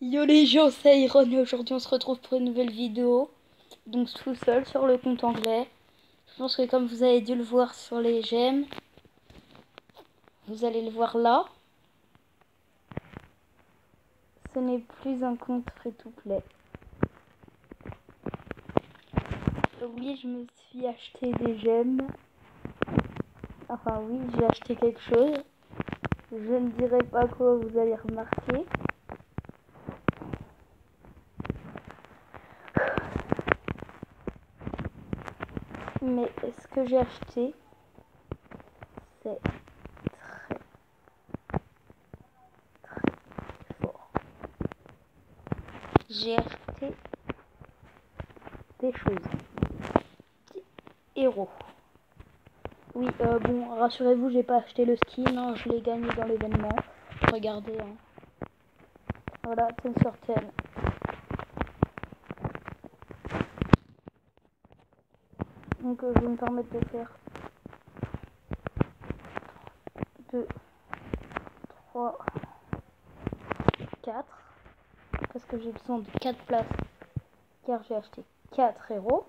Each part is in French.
Yo les gens, c'est Iron et aujourd'hui on se retrouve pour une nouvelle vidéo. Donc tout seul sur le compte anglais. Je pense que comme vous avez dû le voir sur les j'aime, vous allez le voir là. Ce n'est plus un compte free to play. Oui, je me suis acheté des j'aime. Enfin oui, j'ai acheté quelque chose. Je ne dirai pas quoi, vous allez remarquer. Mais ce que j'ai acheté, c'est très fort. J'ai acheté des choses. Héros. Oui, bon, rassurez-vous, j'ai pas acheté le skin, hein, je l'ai gagné dans l'événement. Regardez, hein. Voilà, 10 sur 10. Donc, je vais me permettre de faire 2, 3, 4. Parce que j'ai besoin de 4 places. Car j'ai acheté 4 héros.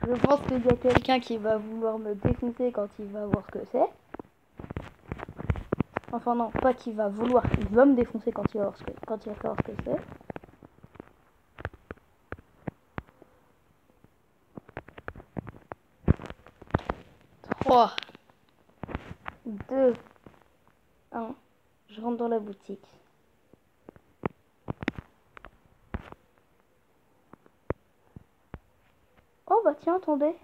Je pense qu'il y a quelqu'un qui va vouloir me défoncer quand il va voir ce que c'est. Enfin non, pas qu'il va vouloir, il va me défoncer quand il va savoir ce que c'est. Trois, 2, 1. Je rentre dans la boutique. Oh bah tiens, attendez.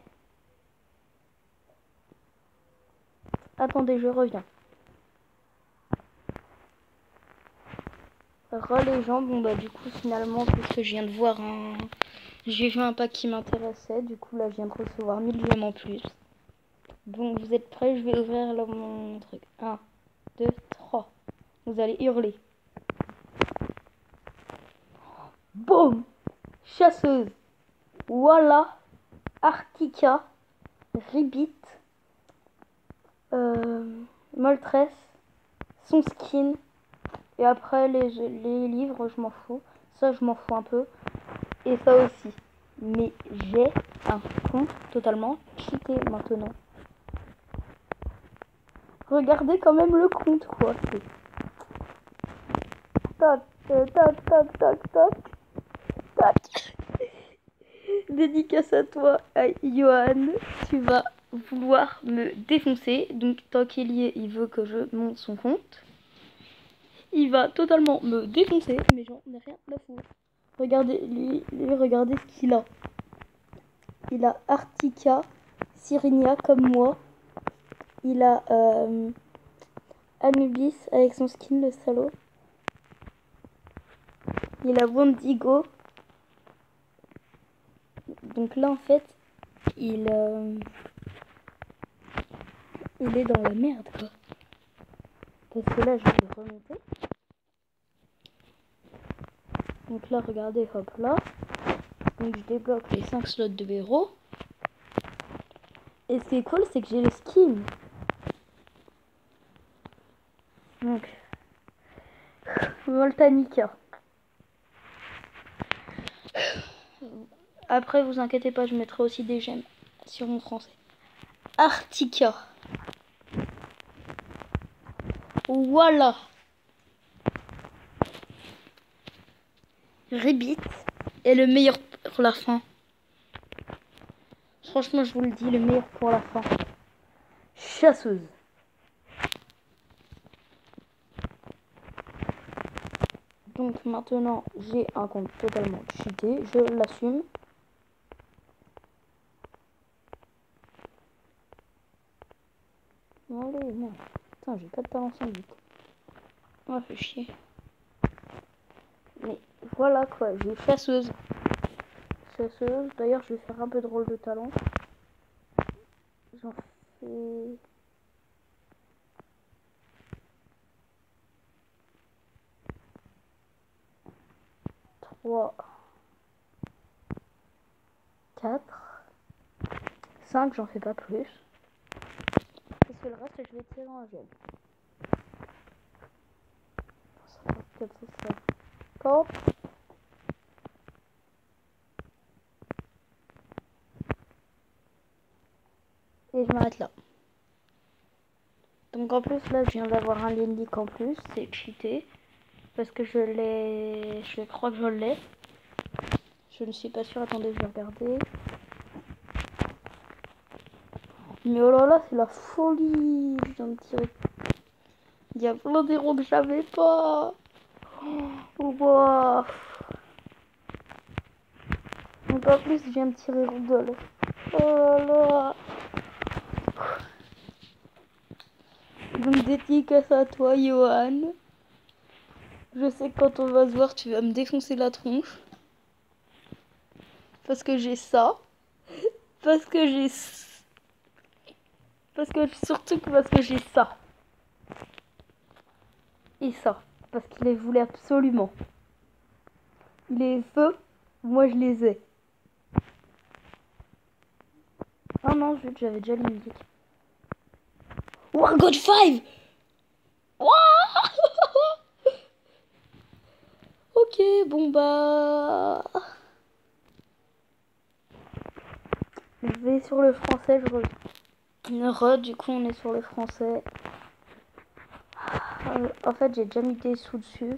Attendez, je reviens. Les gens, bon bah du coup finalement puisque je viens de voir j'ai vu un pack qui m'intéressait, du coup là je viens de recevoir 1000 gemmes en plus. Donc vous êtes prêts, je vais ouvrir là, mon truc. 1, 2, 3. Vous allez hurler. Boum. Chasseuse. Voilà. Artica. Ribbit. Moltres. Son skin. Et après les livres, je m'en fous. Ça je m'en fous un peu. Et ça aussi. Mais j'ai un compte totalement cheaté maintenant. Regardez quand même le compte, quoi. Tac, tac, tac, tac, tac, tac. Dédicace à toi, à Johan. Tu vas vouloir me défoncer. Donc, tant qu'il y est, il veut que je monte son compte. Il va totalement me défoncer, mais j'en ai rien à foutre. Regardez, lui, regardez ce qu'il a. Il a Artica, Cyrinia comme moi. Il a Anubis avec son skin, le salaud. Il a Wendigo. Donc là, en fait, il est dans la merde, quoi. Parce que là, je vais le remonter. Donc là, regardez, hop là. Donc je débloque les 5 slots de héros. Et ce qui est cool, c'est que j'ai le skin. Donc, Voltanica. Après, vous inquiétez pas, je mettrai aussi des gemmes sur mon français. Artica. Voilà. Ribbit est le meilleur pour la fin. Franchement, je vous le dis, le meilleur pour la fin. Chasseuse. Donc maintenant, j'ai un compte totalement cheaté, je l'assume. Allez, merde. Putain, j'ai pas de talent sans but. Oh, fait chier. Mais voilà quoi, j'ai chasseuse. Chasseuse, d'ailleurs, je vais faire un peu de rôle de talent. J'en fais... 3, 4, 5, j'en fais pas plus. Parce que le reste, je vais tirer en gel. 450. Et je m'arrête là. Donc en plus là je viens d'avoir un Link en plus, c'est cheaté. Parce que je l'ai... Je crois que je l'ai. Je ne suis pas sûre, attendez je vais regarder. Mais oh là là c'est la folie. Je viens de tirer. Il y a plein d'héros que j'avais pas. Oh, wow. Donc en plus je viens de tirer Rudolph. Oh là là. Donc dédicace à toi Johan. Je sais que quand on va se voir tu vas me défoncer la tronche. Parce que j'ai ça. Parce que j'ai... Surtout parce que j'ai ça. Et ça. Parce qu'il les voulait absolument. Il les veut. Moi je les ai. Oh non, j'avais déjà les musiques. War God 5. Ok, bon bah... Je vais sur le français, je reviens. Du coup on est sur le français. En fait j'ai déjà mis des sous dessus.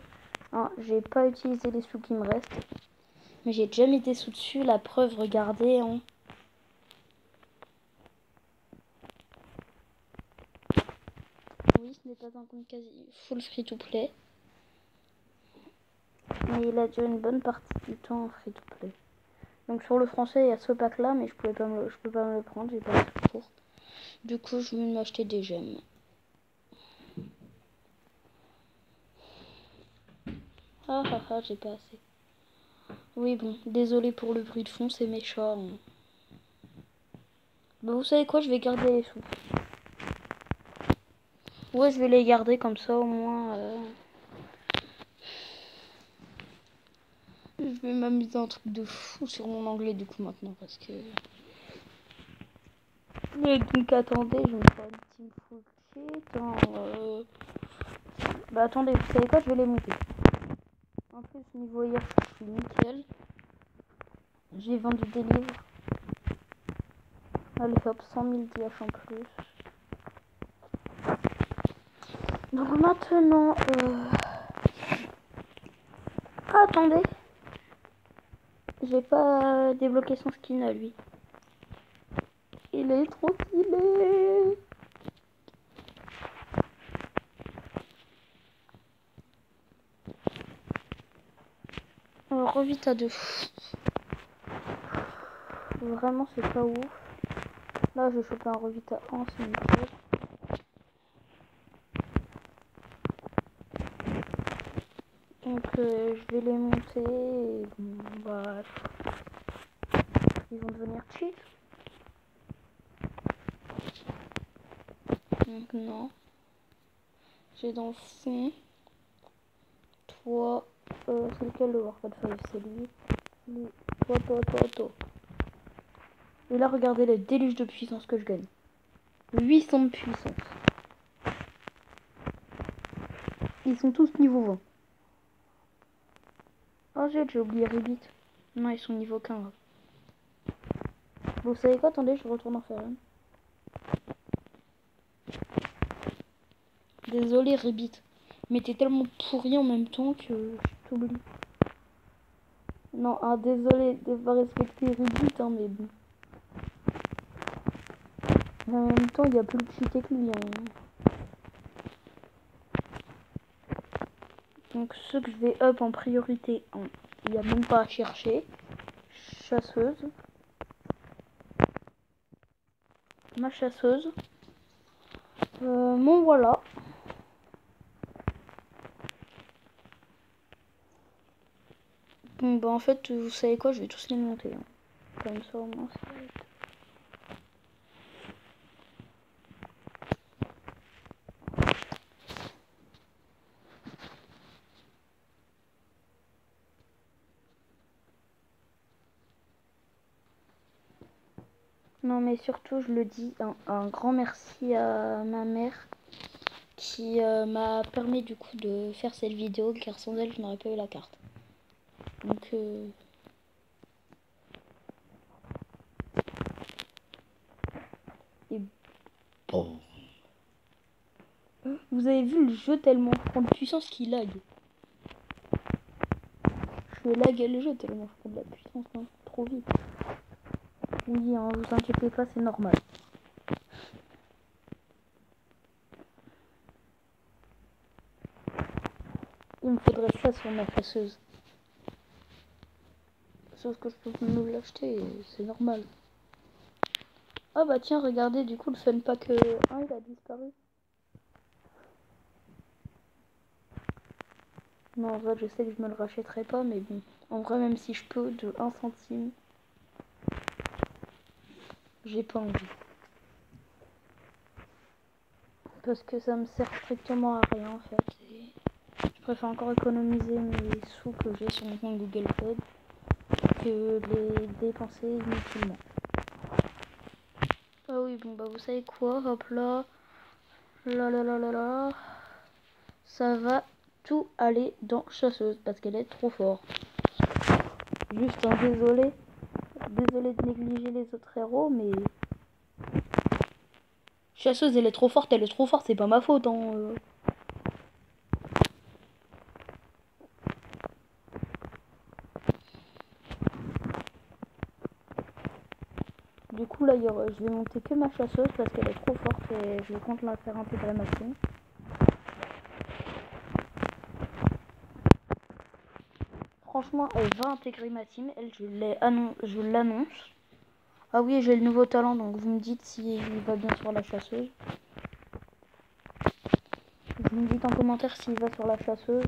Hein, j'ai pas utilisé les sous qui me restent. Mais j'ai déjà mis des sous dessus, la preuve, regardez. Hein. Oui, ce n'est pas un compte quasi full free to play. Mais il a déjà une bonne partie du temps en free to play. Donc sur le français, il y a ce pack là, mais je peux pas me le prendre, j'ai pas le secours. Du coup, je vais m'acheter des gemmes. Ah ah ah, j'ai pas assez. Oui, bon, désolé pour le bruit de fond, c'est méchant. Bah, vous savez quoi, je vais garder les sous. Ouais, je vais les garder comme ça au moins. Je vais m'amuser un truc de fou sur mon anglais du coup maintenant parce que... Mais donc attendez, je me fais une team full shit. Bah attendez, vous savez quoi, je vais les monter. En plus, niveau hier, je suis nickel. J'ai vendu des livres. Allez hop, 100 000 DH en plus. Donc maintenant... Ah, attendez. J'ai pas débloqué son skin à lui. Il est trop stylé. Alors, revite à 2. Vraiment, c'est pas ouf. Là, je chope un revite à 1, c'est nickel. Donc, je vais les monter. Et bon, bah, ils vont devenir cheat. Donc, non. J'ai dans le fond. Toi. C'est lequel le Warcraft 5? C'est lui. Toi. Et là, regardez le déluge de puissance que je gagne. 800 de puissance. Ils sont tous niveau 20. Oh j'ai oublié Ribbit. Non, ils sont niveau 15. Vous savez quoi? Attendez, je retourne en faire une. Désolé Ribbit. Mais t'es tellement pourri en même temps que je t'oublie. Non, désolé de pas respecter Ribbit, hein, mais bon. Mais en même temps, il y a plus de cheaté que lui. Hein. Donc ceux que je vais up en priorité, il n'y a même pas à chercher. Chasseuse. Ma chasseuse. Bon voilà. Bon bah en fait vous savez quoi, je vais tous les monter. Hein. Comme ça au moins ça va être... Non mais surtout je le dis, un grand merci à ma mère qui m'a permis du coup de faire cette vidéo, car sans elle je n'aurais pas eu la carte. Donc et bon. Vous avez vu le jeu tellement prend de puissance qu'il lag. Je vais laguer le jeu tellement je prends de la puissance, hein, trop vite. Oui, hein, vous inquiétez pas, c'est normal. Il me faudrait ça sur ma chasseuse. Sauf que je peux me l'acheter, c'est normal. Ah bah tiens, regardez, du coup le Fun Pack 1 il a disparu. Non, en vrai, je sais que je me le rachèterai pas, mais bon. En vrai, même si je peux, de 1 centime, j'ai pas envie. Parce que ça me sert strictement à rien, en fait. Et je préfère encore économiser mes sous que j'ai sur mon compte Google Pay que les dépenser inutilement. Ah oui, bon, bah vous savez quoi, hop là. Là. Ça va tout aller dans chasseuse parce qu'elle est trop forte. Juste un désolé de négliger les autres héros, mais chasseuse elle est trop forte, c'est pas ma faute, hein. Du coup là je vais monter que ma chasseuse parce qu'elle est trop forte et je compte la faire intégrer ma team. Franchement elle va intégrer ma team, elle je l'annonce. Ah oui, j'ai le nouveau talent, donc vous me dites s'il va bien sur la chasseuse. Vous me dites en commentaire s'il va sur la chasseuse,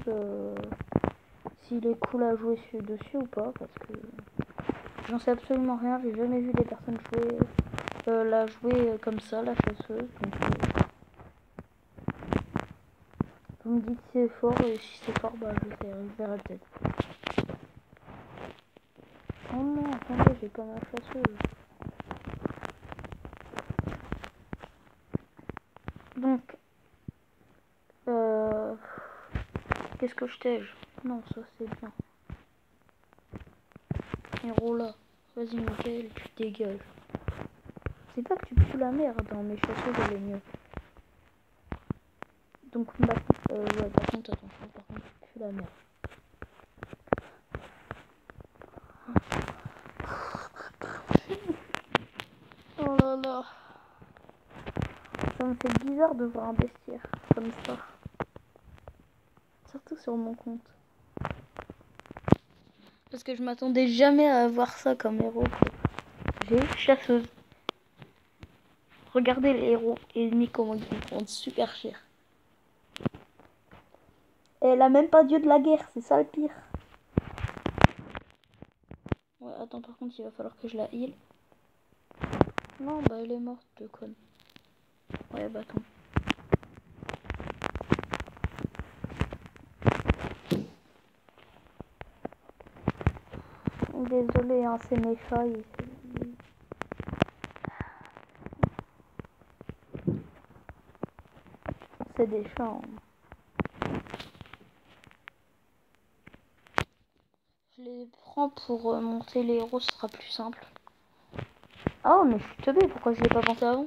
s'il est cool à jouer dessus ou pas, parce que j'en sais absolument rien, j'ai jamais vu des personnes la jouer comme ça, la chasseuse. Donc, vous me dites si c'est fort, et si c'est fort, bah je verrai peut-être. Oh non, attendez, j'ai pas ma chasseuse. Donc, qu'est-ce que je tège? Non, ça c'est bien. Héros là, vas-y Michael, tu dégages. C'est pas que tu pues la merde, hein, mais chasseuse elle est mieux. Donc, ouais, par contre, attention, par contre, tu pues la merde. Oh là là. Ça me fait bizarre de voir un bestiaire comme ça. Surtout sur mon compte. Parce que je m'attendais jamais à avoir ça comme héros. J'ai chasseuse. Regardez les héros ennemis comment ils prennent super cher. Et elle a même pas dieu de la guerre, c'est ça le pire. Ouais, attends, par contre, il va falloir que je la heal. Non, bah elle est morte, de conne. Ouais, bah attends. Désolé, hein, c'est mes chats. C'est des chats. Hein. Je les prends pour monter les héros, ce sera plus simple. Oh, mais je suis teubée, pourquoi je l'ai pas pensé avant?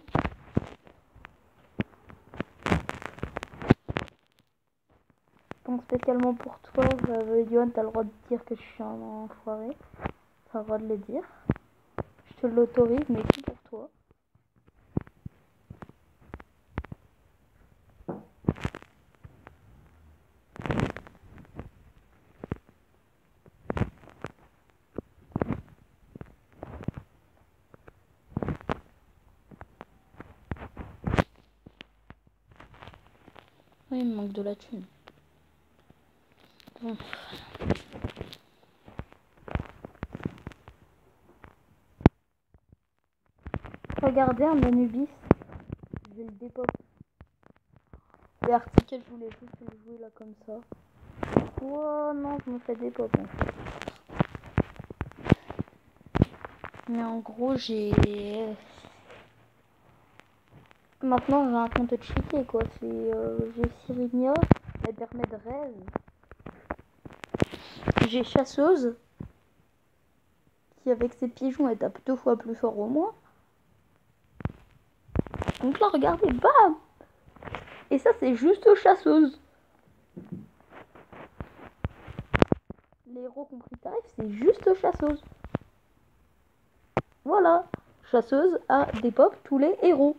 Donc spécialement pour toi, Yohan, t'as le droit de dire que je suis un enfoiré. T'as le droit de le dire. Je te l'autorise, mais tout pour toi. Oui, il me manque de la thune. Bon. Regardez un Anubis. Je vais le dépop. Les articles, je voulais juste le jouer là comme ça. Oh non, je me fais dépop en fait. Mais en gros, j'ai maintenant j'ai un compte cheaté quoi. J'ai Sirinia, elle permet de rêve. J'ai chasseuse, qui avec ses pigeons elle tape 2 fois plus fort au moins. Donc là regardez, bam. Et ça c'est juste chasseuse. Les héros compris tarif, c'est juste chasseuse. Voilà, chasseuse a des pop tous les héros.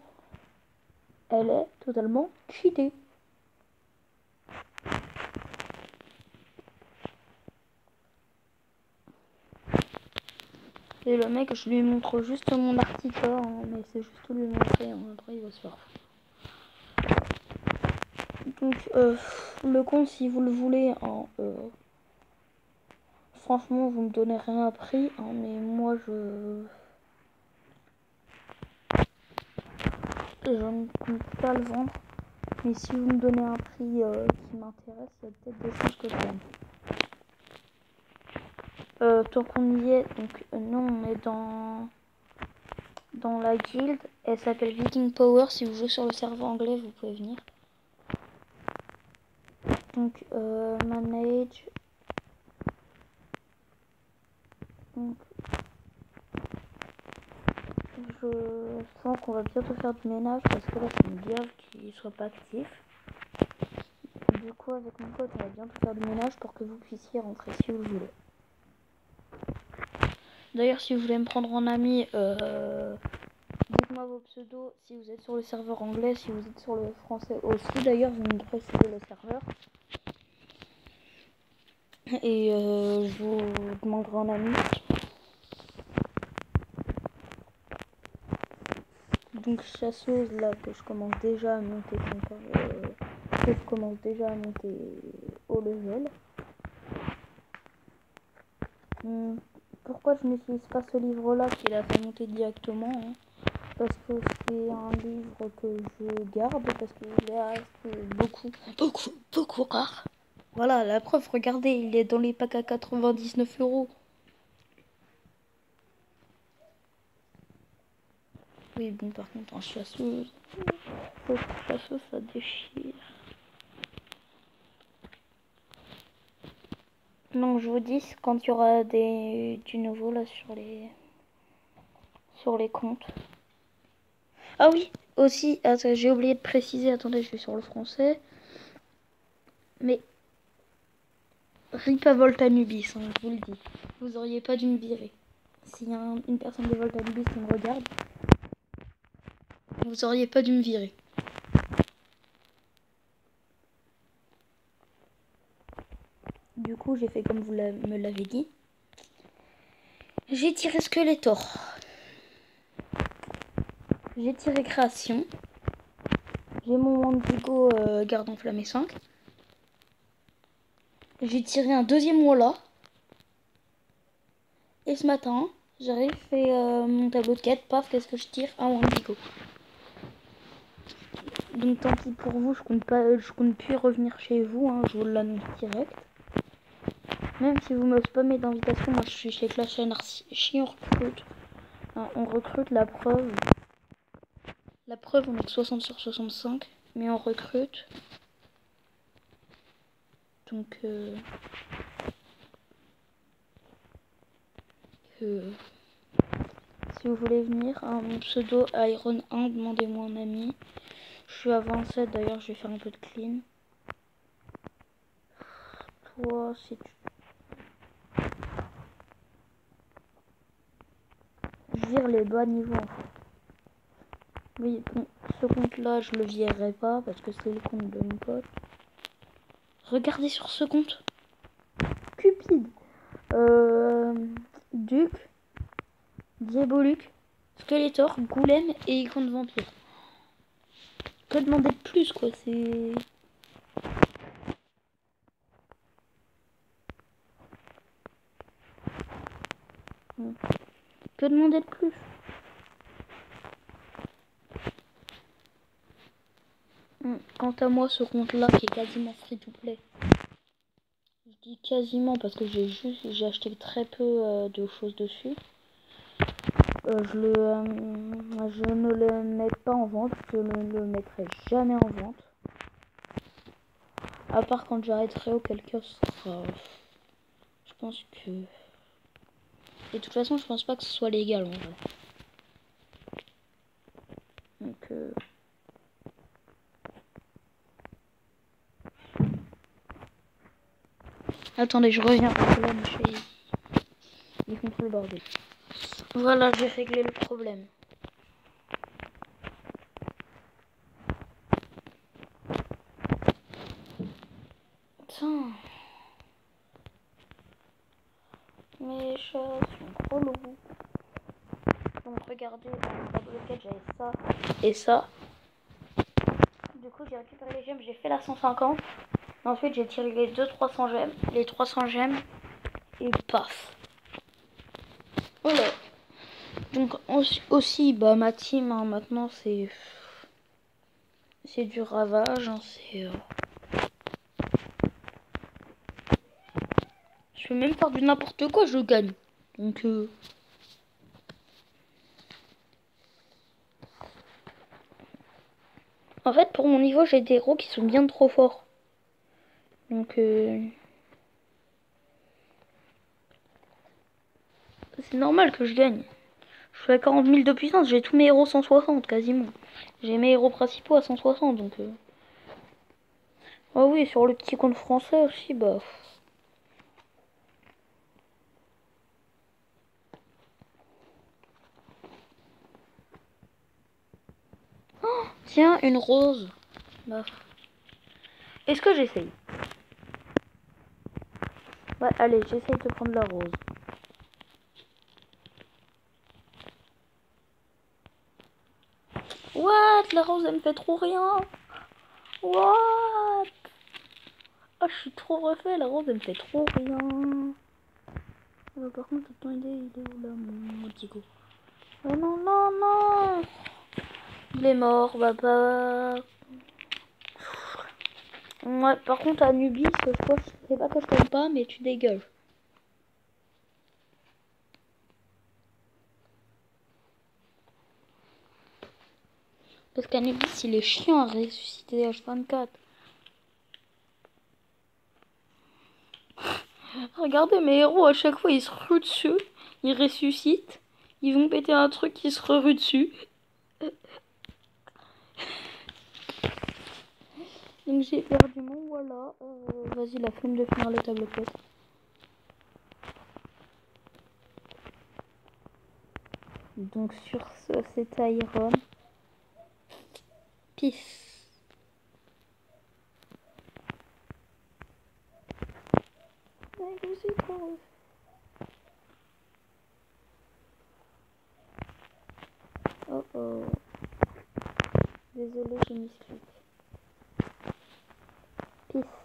Elle est totalement cheatée. Et le mec, je lui montre juste mon article, hein, mais c'est juste lui montrer, hein, après il va se faire. Donc, le compte, si vous le voulez, hein, franchement, vous me donnez rien à prix, hein, mais moi, je ne compte pas le vendre. Mais si vous me donnez un prix qui m'intéresse, il y a peut-être des choses que j'aime. Tant qu'on y est, donc non, on est dans la guilde. Elle s'appelle Viking Power. Si vous jouez sur le serveur anglais, vous pouvez venir. Donc manage. Donc je sens qu'on va bientôt faire du ménage parce que là c'est une guerre qui soit pas actif. Du coup avec mon pote on va bientôt faire du ménage pour que vous puissiez rentrer si vous voulez. D'ailleurs si vous voulez me prendre en ami, dites-moi vos pseudos si vous êtes sur le serveur anglais, si vous êtes sur le français aussi. D'ailleurs vous me précisez le serveur. Et je vous demanderai en ami. Donc chasseuse là que je commence déjà à monter que je commence déjà à monter au level. Pourquoi je n'utilise pas ce livre là qui l'a fait monter directement, hein, parce que c'est un livre que je garde parce qu'il est beaucoup rare. Voilà la preuve, regardez, il est dans les packs à 99 €. Oui bon par contre en chasseuse, ça déchire. Non, je vous dis quand il y aura du nouveau là sur les comptes. Ah oui, aussi, j'ai oublié de préciser, attendez, je vais sur le français. Mais RIP à Voltanubis, hein, je vous le dis. Vous auriez pas dû me virer. S'il y a une personne de Voltanubis qui me regarde, vous auriez pas dû me virer. Du coup, j'ai fait comme vous me l'avez dit. J'ai tiré Skeletor. J'ai tiré Création. J'ai mon Wendigo garde enflammé 5. J'ai tiré un deuxième Walla. Et ce matin, j'arrive, fait mon tableau de quête. Paf, qu'est-ce que je tire? Un Wendigo. Donc tant pis pour vous, je compte plus revenir chez vous, hein, je vous l'annonce direct. Même si vous me spammez d'invitation, moi je suis chez Clash Anarchy, on recrute. Hein, on recrute la preuve. La preuve, on est que 60 sur 65, mais on recrute. Donc si vous voulez venir, hein, mon pseudo Iron 1, demandez-moi un ami. Je suis à 27, d'ailleurs je vais faire un peu de clean. Toi, si tu... Je vire les bas niveaux en fait. Oui, bon, ce compte là je le virerai pas parce que c'est le compte de mon pote. Regardez sur ce compte. Cupide. Duc. Diaboluc. Skeletor. Goulem et icône de vampire. Que demander de plus quoi, c'est... Que demander de plus? Quant à moi, ce compte-là qui est quasiment free to play. Je dis quasiment parce que j'ai acheté très peu de choses dessus. Je ne le mets pas en vente. Je ne le mettrai jamais en vente. À part quand j'arrêterai, auquel cas ce sera... Je pense que... Et de toute façon, je pense pas que ce soit légal en vrai. Donc... Attendez, je reviens parce que là, mon chéri, il font tout le bordel. Voilà, j'ai réglé le problème. Putain. Mes chats sont trop lourds. Donc regardez, dans le bloquette j'avais ça et ça. Du coup j'ai récupéré les gemmes, j'ai fait la 150. Ensuite j'ai tiré les 300 gemmes. Les 300 gemmes. Et paf. Voilà. Donc aussi bah ma team hein, maintenant c'est du ravage. Hein, je peux même faire du n'importe quoi, je gagne. Donc en fait pour mon niveau j'ai des héros qui sont bien trop forts. Donc c'est normal que je gagne. Je suis à 40 000 de puissance, j'ai tous mes héros 160 quasiment. J'ai mes héros principaux à 160 donc... Ah oui, sur le petit compte français aussi, bah... Oh, tiens, une rose. Bah. Est-ce que j'essaye? Ouais, allez, j'essaye de prendre la rose. What? La rose, elle me fait trop rien. What? Ah, je suis trop refait, la rose, elle me fait trop rien. Bah, par contre, attends, il est où là, mon petit go? Oh non, non, non. Il est mort, papa. Ouais, par contre, Anubis, je sais pas que je t'aime pas, mais tu dégages. Parce qu'Anubis, il est chiant à ressusciter H24. Regardez mes héros, à chaque fois, ils se ruent dessus. Ils ressuscitent. Ils vont péter un truc, ils se ruent dessus. Donc j'ai perdu mon voilà. Vas-y, la flemme de finir le tableau de tête. Donc sur ce, c'est Iron. Peace. Oh oh. Désolé, j'ai mis Peace.